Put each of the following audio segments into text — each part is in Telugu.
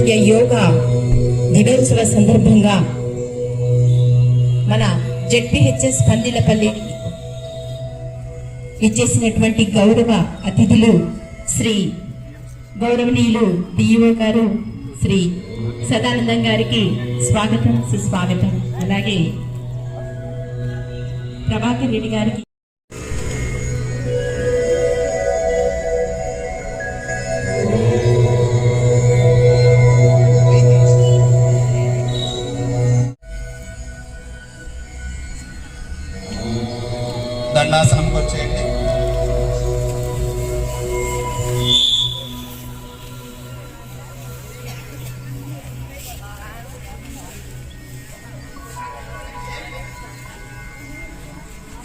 అంతర్జాతీయ యోగా దినోత్సవ సందర్భంగా మన జెడ్పీహెచ్ఎస్ పందిలపల్లి ఇచ్చేసినటువంటి గౌరవ అతిథులు శ్రీ గౌరవనీయులు డిఈఓ గారు శ్రీ సదానందం గారికి స్వాగతం సుస్వాగతం. అలాగే ప్రభాకర్ రెడ్డి గారికి దండాసనంకి వచ్చేయండి.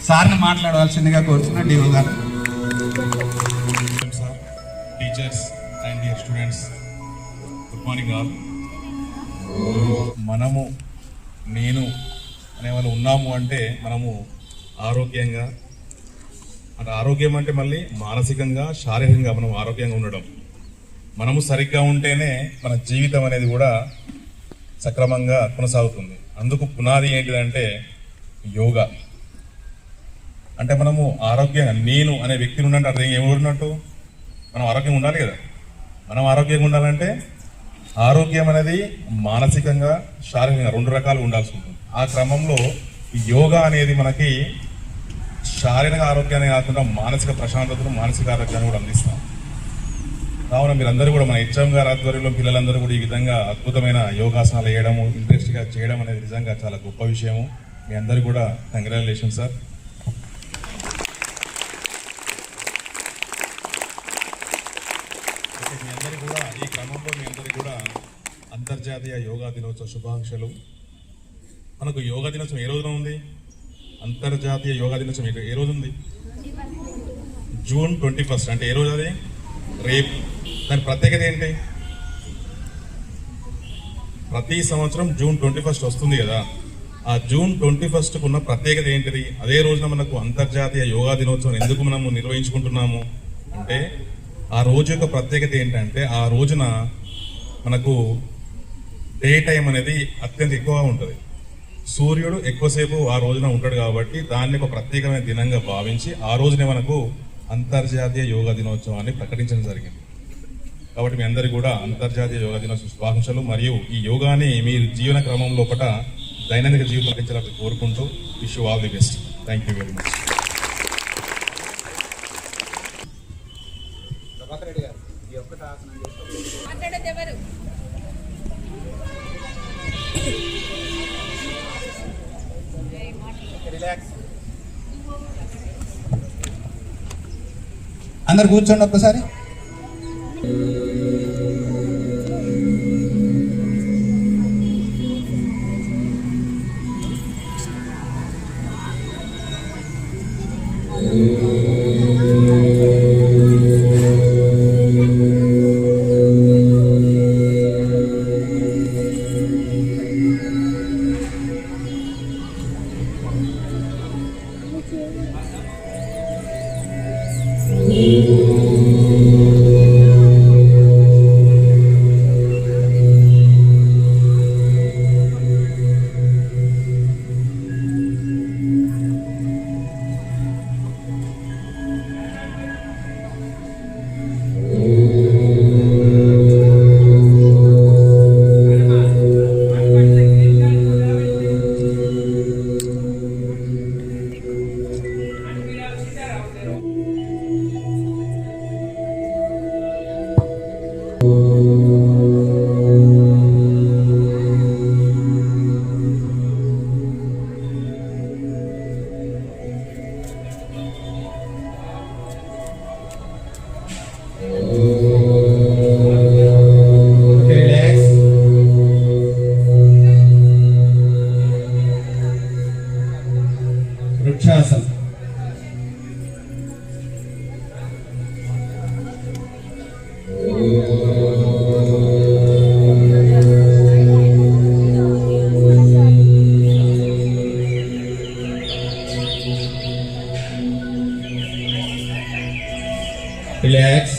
సార్ని మాట్లాడవలసిందిగా కోరుతున్నా డిఓ గారు. Sir, teachers and dear students, good morning all. మనము నేను అనేవాళ్ళు ఉన్నాము అంటే మనము ఆరోగ్యంగా, అంటే ఆరోగ్యం అంటే మళ్ళీ మానసికంగా శారీరకంగా మనం ఆరోగ్యంగా ఉండడం. మనము సరిగ్గా ఉంటేనే మన జీవితం అనేది కూడా సక్రమంగా కొనసాగుతుంది. అందుకు పునాది ఏంటిదంటే యోగా. అంటే మనము ఆరోగ్యంగా, నేను అనే వ్యక్తిని ఉన్నట్టు అర్థం ఏమన్నట్టు, మనం ఆరోగ్యంగా ఉండాలి కదా. మనం ఆరోగ్యంగా ఉండాలంటే ఆరోగ్యం అనేది మానసికంగా శారీరకంగా రెండు రకాలు ఉండాల్సి ఉంటుంది. ఆ క్రమంలో యోగా అనేది మనకి శారీరక ఆరోగ్యాన్ని కాకుండా మానసిక ప్రశాంతతను, మానసిక ఆరోగ్యాన్ని కూడా అందిస్తాం. కావున మీరందరూ కూడా మన హెచ్ఎం గారి ఆధ్వర్యంలో పిల్లలందరూ కూడా ఈ విధంగా అద్భుతమైన యోగాసనాలు వేయడము, ఇంట్రెస్ట్గా చేయడం అనేది నిజంగా చాలా గొప్ప విషయము. మీ అందరికీ కూడా కంగ్రాచులేషన్ సార్. మీ అందరికీ కూడా ఈ క్రమంలో మీ అందరికీ కూడా అంతర్జాతీయ యోగా దినోత్సవ శుభాకాంక్షలు. మనకు యోగా దినోత్సవం ఏ రోజున ఉంది? అంతర్జాతీయ యోగా దినోత్సవం ఏ రోజు ఉంది? జూన్ 21. అంటే ఏ రోజు? అది రేపు. దాని ప్రత్యేకత ఏంటి? ప్రతి సంవత్సరం జూన్ 21 వస్తుంది కదా. ఆ జూన్ 21కు ఉన్న ప్రత్యేకత ఏంటిది? అదే రోజున మనకు అంతర్జాతీయ యోగా దినోత్సవం ఎందుకు మనము నిర్వహించుకుంటున్నాము అంటే, ఆ రోజు యొక్క ప్రత్యేకత ఏంటంటే, ఆ రోజున మనకు డే టైం అనేది అత్యంత ఎక్కువగా ఉంటుంది. సూర్యుడు ఎక్కువసేపు ఆ రోజున ఉంటాడు కాబట్టి దాన్ని ఒక ప్రత్యేకమైన దినంగా భావించి ఆ రోజునే మనకు అంతర్జాతీయ యోగా దినోత్సవాన్ని ప్రకటించడం జరిగింది. కాబట్టి మీ అందరికీ కూడా అంతర్జాతీయ యోగా దినోత్సవ శుభాకాంక్షలు. మరియు ఈ యోగాని మీ జీవన క్రమంలో దైనందిక జీవితం పెంచాలని కోరుకుంటూ wish you all the best. Thank you very much. అందరు కూర్చోండి ఒక్కసారి. వృక్షాసనం. రిలాక్స్.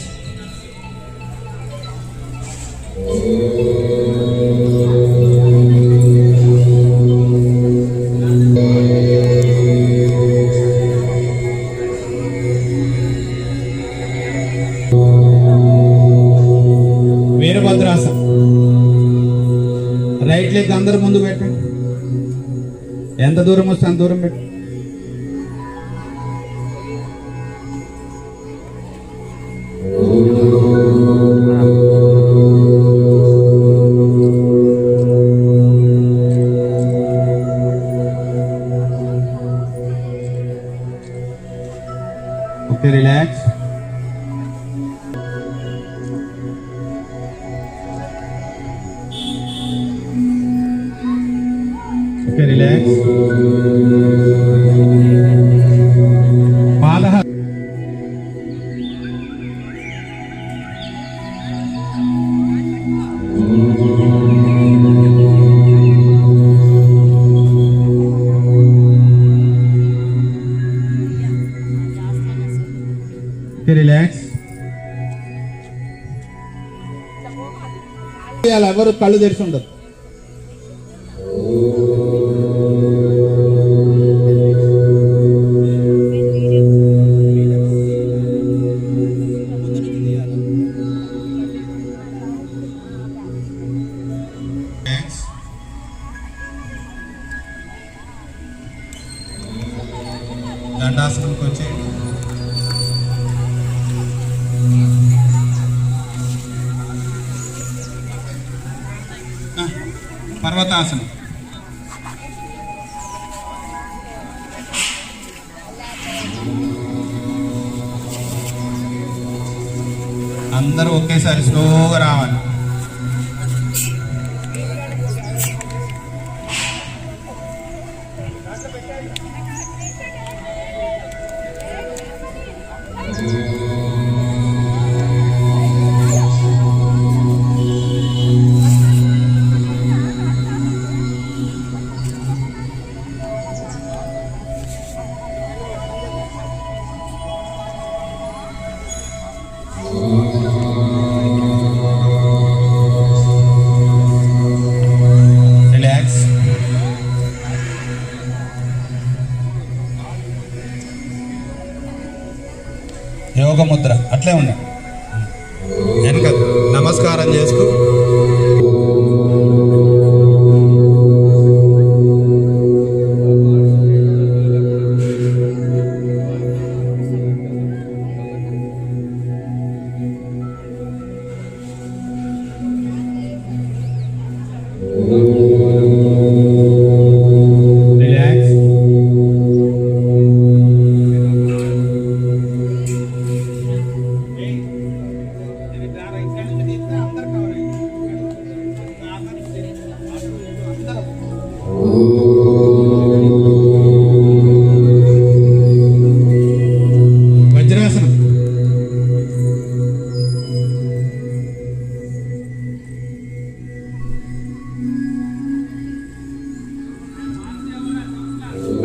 లెగ్ అందరు ముందు పెట్టండి. ఎంత దూరం వస్తే అంత దూరం పెట్టండి. Okay, relax. Okay, relax. పాద రిలాక్స్. ఎవరు కళ్ళు తెరిచి ఉండదు. దండాసనంకి వచ్చేయండి. పర్వతాసనం. అందరూ ఒకేసారి స్లోగా రావాలి. రిలాక్స్. యోగ ముద్ర అట్లే ఉండండి. వెనక నమస్కారం చేసుకో. రిలాక్స్. వజ్రాసనం.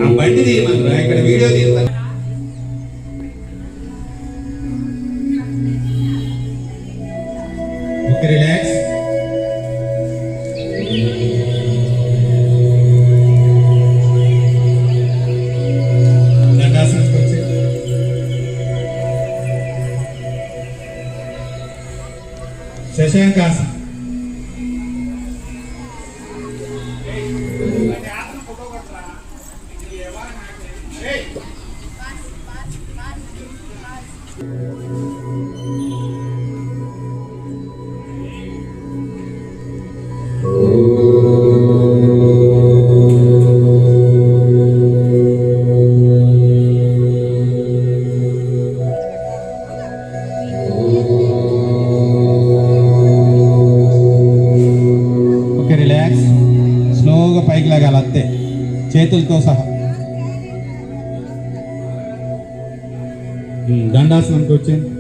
ఆ బండి తీయమంటారా? ఇక్కడ వీడియో తీస్తాను. Okay, relax. దండాసనంకి వచ్చి శశాంకాసనం. Okay, relax. స్లోగా పైకి లాగాలి అంతే, చేతులతో సహా. దండాసనంకి వచ్చేయండి.